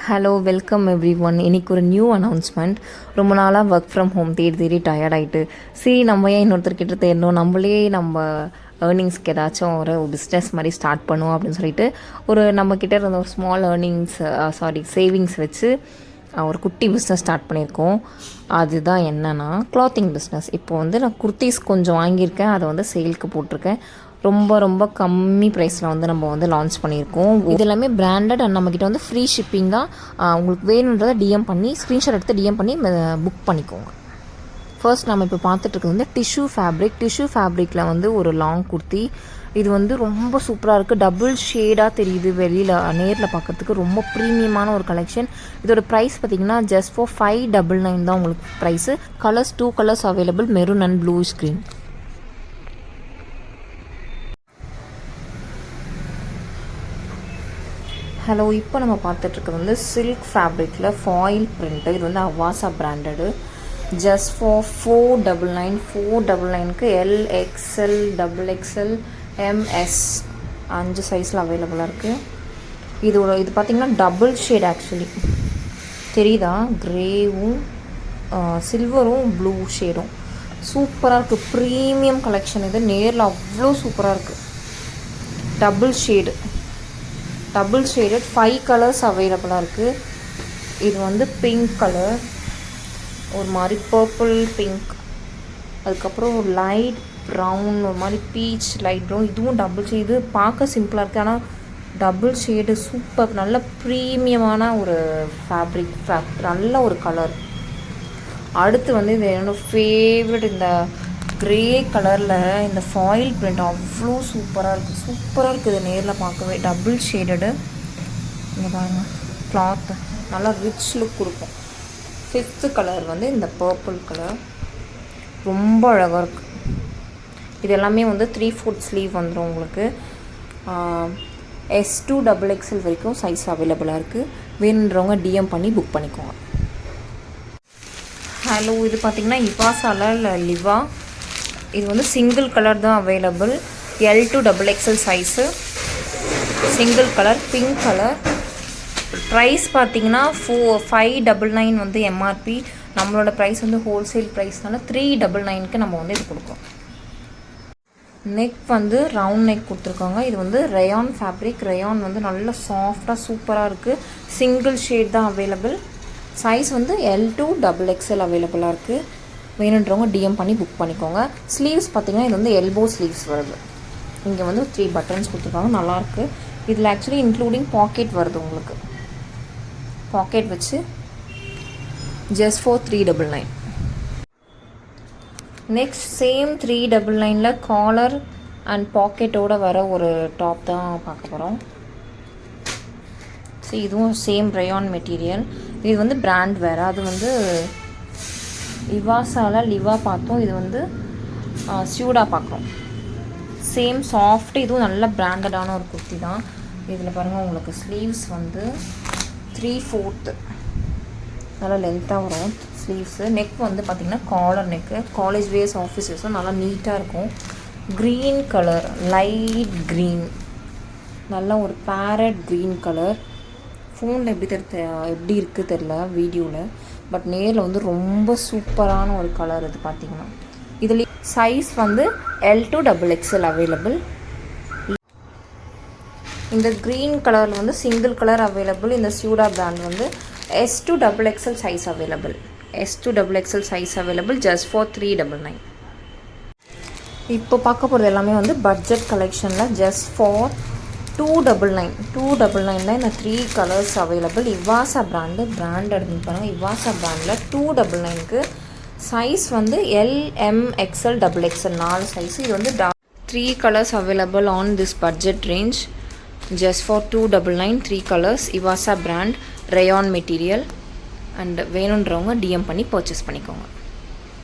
Hello welcome every one. இன்றைக்கி ஒரு new announcement. ரொம்ப நாளாக ஒர்க் ஃப்ரம் ஹோம் தேடி டயர்ட் ஆகிட்டு, சரி நம்ம ஏன் இன்னொருத்தர்கிட்ட தேடணும், நம்மளே நம்ம ஏர்னிங்ஸ்க்கு ஏதாச்சும் ஒரு பிஸ்னஸ் மாதிரி ஸ்டார்ட் பண்ணுவோம் அப்படின்னு சொல்லிட்டு நம்மக்கிட்ட இருந்த ஒரு ஸ்மால் சேவிங்ஸ் வச்சு ஒரு குட்டி பிஸ்னஸ் ஸ்டார்ட் பண்ணியிருக்கோம். அதுதான் என்னென்னா கிளாத்திங் பிஸ்னஸ். இப்போ நான் குர்த்திஸ் கொஞ்சம் வாங்கியிருக்கேன், அதை சேலுக்கு போட்டிருக்கேன். ரொம்ப ரொம்ப கம்மி ப்ரைஸில் நம்ம லான்ச் பண்ணியிருக்கோம். இது எல்லாமே பிராண்டட் அண்ட் நம்மக்கிட்ட ஃப்ரீ ஷிப்பிங் தான். உங்களுக்கு வேணுன்றதை டிஎம் பண்ணி ஸ்க்ரீன்ஷாட் எடுத்து டிஎம் பண்ணி புக் பண்ணிக்கோங்க. ஃபர்ஸ்ட் நம்ம இப்போ பார்த்துட்ருக்கிறது டிஷ்யூ ஃபேப்ரிக்கில் ஒரு லாங் குர்த்தி. இது ரொம்ப சூப்பராக இருக்குது. டபுள் ஷேடாக தெரியுது வெளியில், நேரில் பார்க்குறதுக்கு ரொம்ப ப்ரீமியமான ஒரு கலெக்ஷன். இதோட ப்ரைஸ் பார்த்திங்கன்னா ஜஸ்ட் ஃபார் 599 தான் உங்களுக்கு price. Colours 2 colours available, maroon and blush green. Hello, இப்போ நம்ம பார்த்துட்ருக்கிறது சில்க் ஃபேப்ரிக்கில் ஃபாயில் பிரிண்ட்டு. இது அவாசா branded. Just for 499 L XL, XXL, MS 5 சைஸில் அவைலபிளாக இருக்குது. இது பார்த்திங்கன்னா டபுள் ஷேட் ஆக்சுவலி தெரியுதா, க்ரேவும் சில்வரும் ப்ளூ ஷேடும். சூப்பராக இருக்குது, ப்ரீமியம் கலெக்ஷன். இது நேரில் அவ்வளோ சூப்பராக இருக்குது. டபுள் ஷேடட் 5 கலர்ஸ் அவைலபிளாக இருக்குது. இது பிங்க் கலர், ஒரு மாதிரி பர்பிள் பிங்க், அதுக்கப்புறம் ஒரு லைட் ப்ரௌன், ஒரு மாதிரி பீச் லைட் ப்ரௌன். இதுவும் டபுள் ஷேடு. இது பார்க்க சிம்பிளாக இருக்குது, ஆனால் டபுள் ஷேடு சூப்பர். நல்ல ப்ரீமியமான ஒரு ஃபேப்ரிக், நல்ல ஒரு கலர். அடுத்து இது என்னோடய ஃபேவரட், இந்த க்ரே கலரில் இந்த ஃபாயில் பிரிண்ட் அவ்வளோ சூப்பராக இருக்குது. நேரில் பார்க்கவே டபுள் ஷேடடு. இங்கே பாருங்கள், கிளாத்து நல்லா ரிச் லுக் கொடுக்கும். 5th கலர் இந்த பர்பிள் கலர் ரொம்ப அழகாக இருக்குது. இது எல்லாமே 3/4 ஸ்லீவ் வந்துடும் உங்களுக்கு. S2 XXL வரைக்கும் சைஸ் அவைலபிளாக இருக்குது. வேணுன்றவங்க டிஎம் பண்ணி புக் பண்ணிக்கோங்க. ஹலோ, இது பார்த்திங்கன்னா இவாசால லிவா. இது சிங்கிள் கலர் தான் available. L2 XXL size, single colour, pink colour. Price பார்த்தீங்கன்னா 599 எம்ஆர்பி. நம்மளோட ப்ரைஸ் ஹோல்சேல் ப்ரைஸ்னால 399க்கு நம்ம இது கொடுக்குறோம். நெக் ரவுண்ட் நெக் கொடுத்துருக்காங்க. இது ரயான் ஃபேப்ரிக். ரயான் நல்ல சாஃப்டாக சூப்பராக இருக்குது. சிங்கிள் ஷேட் தான் அவைலபிள். சைஸ் L2 XXL அவைலபிளாக இருக்குது. வேணுன்றவங்க டிஎம் பண்ணி புக் பண்ணிக்கோங்க. ஸ்லீவ்ஸ் பார்த்திங்கன்னா இது எல்போ ஸ்லீவ்ஸ் வருது. இங்கே 3 பட்டன்ஸ் கொடுத்துருக்காங்க, நல்லாயிருக்கு. இதில் ஆக்சுவலி இன்க்ளூடிங் பாக்கெட் வருது உங்களுக்கு. பாக்கெட் வச்சு ஜஸ்ட் ஃபார் 399. நெக்ஸ்ட் சேம் 399ல் காலர் அண்ட் பாக்கெட்டோடு வர ஒரு டாப் தான் பார்க்க போகிறோம். ஸோ இதுவும் சேம் ரயான் மெட்டீரியல். இது பிராண்ட் வேறு. அது இவாசால லிவா பார்த்தோம். இது சியூடா பார்க்குறோம். Same soft. இதுவும் நல்ல பிராண்டடான ஒரு குர்த்தி தான். இதில் பாருங்கள், உங்களுக்கு ஸ்லீவ்ஸ் 3/4 நல்லா லென்த்தாக வரும் ஸ்லீவ்ஸு. நெக் பார்த்திங்கன்னா collar neck. College wears, office வேர்ஸும் நல்லா நீட்டாக இருக்கும். க்ரீன் கலர், லைட் க்ரீன், நல்லா ஒரு பேரட் க்ரீன் கலர். ஃபோனில் எப்படி இருக்குது தெரில வீடியோவில், பட் நேரில் ரொம்ப சூப்பரான ஒரு கலர். இது பார்த்திங்கன்னா இதில் சைஸ் L2 XXL அவைலபிள். இந்த க்ரீன் கலரில் சிங்கிள் கலர் அவைலபிள். இந்த சியூடா brand S2 XXL size available. S2 XXL size available just for 399. இப்போ பார்க்க போகிறது எல்லாமே பட்ஜெட் கலெக்ஷனில் ஜஸ்ட் ஃபார் 299 இந்த 3 கலர்ஸ் அவைலபிள். இவாசா பிராண்டட் பாருங்கள். இவாசா பிராண்டில் 299க்கு size LM XL XXL 4 size. இது 3 colours available on this budget range. Just for 299 3 colours. இவாசா பிராண்ட், ரயான் மெட்டீரியல். அண்ட் வேணுன்றவங்க டிஎம் பண்ணி பர்ச்சேஸ் பண்ணிக்கோங்க.